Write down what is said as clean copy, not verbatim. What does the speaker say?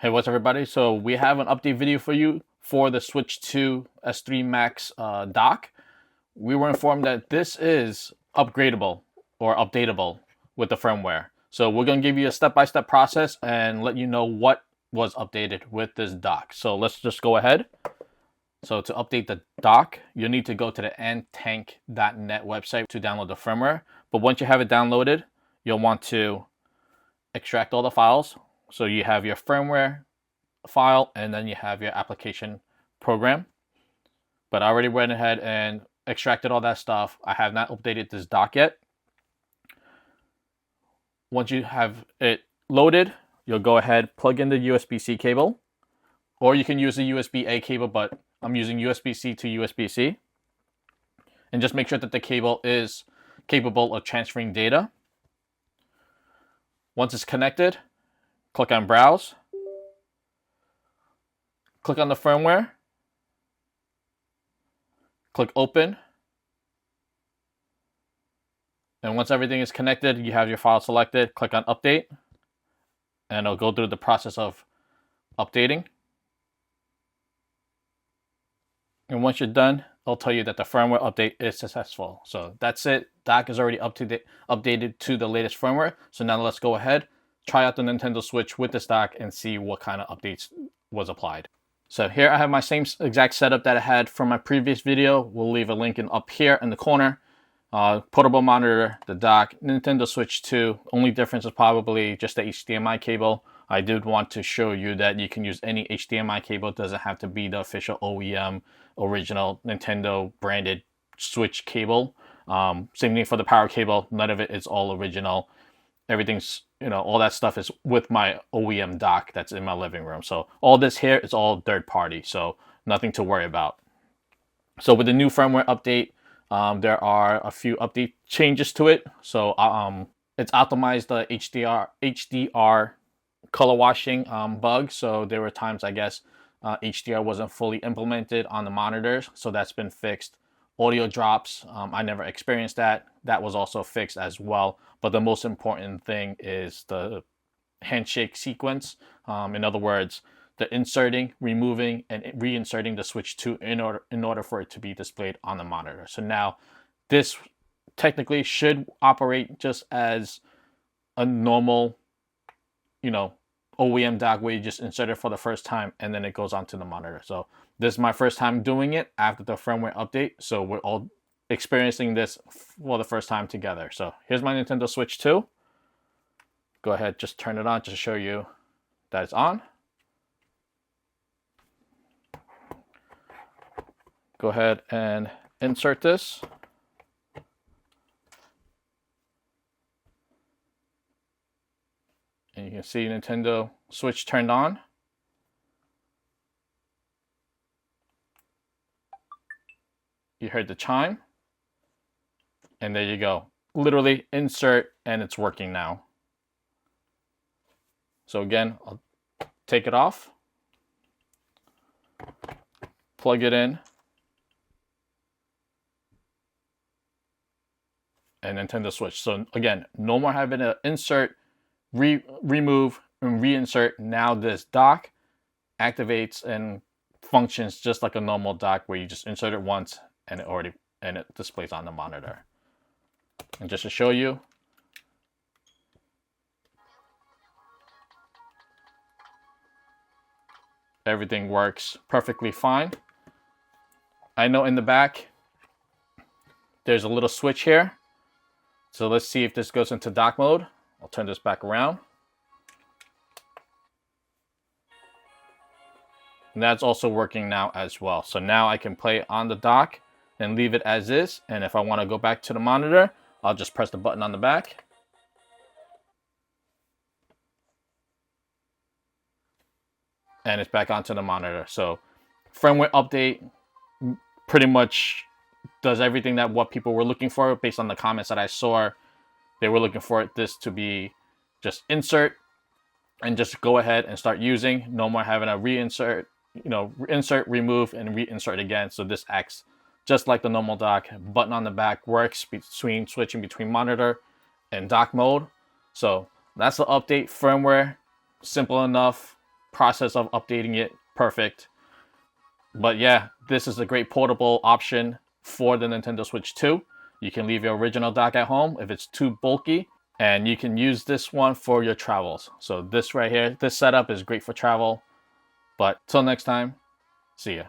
Hey, what's up, everybody? So we have an update video for you for the SiWiQU S3 Max dock. We were informed that this is upgradable or updatable with the firmware. So we're going to give you a step-by-step process and let you know what was updated with this dock. So let's go ahead. So to update the dock, you'll need to go to the ANTANK.net website to download the firmware. But once you have it downloaded, you'll want to extract all the files. So you have your firmware file and then you have your application program. But I already went ahead and extracted all that stuff. I have not updated this dock yet. Once you have it loaded, you'll go ahead, plug in the USB-C cable, or you can use the USB-A cable, but I'm using USB-C to USB-C. And just make sure that the cable is capable of transferring data. Once it's connected, click on Browse. Click on the firmware. Click Open. And once everything is connected, you have your file selected. Click on Update. And it'll go through the process of updating. And once you're done, it'll tell you that the firmware update is successful. So that's it. Dock is already updated to the latest firmware. So now let's go ahead, try out the Nintendo Switch with this dock and see what kind of updates was applied. So here I have my same exact setup that I had from my previous video. We'll leave a link up here in the corner. Portable monitor, the dock, Nintendo Switch 2. Only difference is probably just the HDMI cable. I did want to show you that you can use any HDMI cable. It doesn't have to be the official OEM, original Nintendo branded Switch cable. Same thing for the power cable. None of it is all original. Everything's, all that stuff is with my OEM dock that's in my living room. So all this here is all third party. So nothing to worry about. So with the new firmware update, there are a few update changes to it. So it's optimized the HDR color washing bug. So there were times, I guess, HDR wasn't fully implemented on the monitors. So that's been fixed. Audio drops, I never experienced that. That was also fixed as well. But the most important thing is the handshake sequence. In other words, the inserting, removing, and reinserting the Switch 2 in order for it to be displayed on the monitor. So now this technically should operate just as a normal, OEM dock where you just insert it for the first time and then it goes onto the monitor. So this is my first time doing it after the firmware update. So we're all experiencing this for the first time together. So here's my Nintendo Switch 2. Go ahead, just turn it on to show you that it's on. Go ahead and insert this. And you can see Nintendo Switch turned on. You heard the chime. And there you go. Literally insert and it's working now. So again, I'll take it off. Plug it in. And Nintendo Switch. So again, no more having to insert, remove, and reinsert. Now this dock activates and functions just like a normal dock where you just insert it once and it displays on the monitor. And just to show you, everything works perfectly fine. I know in the back there's a little switch here. So let's see if this goes into dock mode. I'll turn this back around. And that's also working now as well. So now I can play on the dock and leave it as is. And if I want to go back to the monitor, I'll just press the button on the back. And it's back onto the monitor. So firmware update pretty much does everything that what people were looking for based on the comments that I saw. They were looking for this to be just insert and just go ahead and start using. No more having a reinsert, insert, remove, and reinsert again. So this acts just like the normal dock. Button on the back works between switching between monitor and dock mode. So that's the update. Firmware, simple enough. process of updating it perfect. But yeah, this is a great portable option for the Nintendo Switch 2. You can leave your original dock at home if it's too bulky, and you can use this one for your travels. So this right here, this setup is great for travel. But till next time, see ya.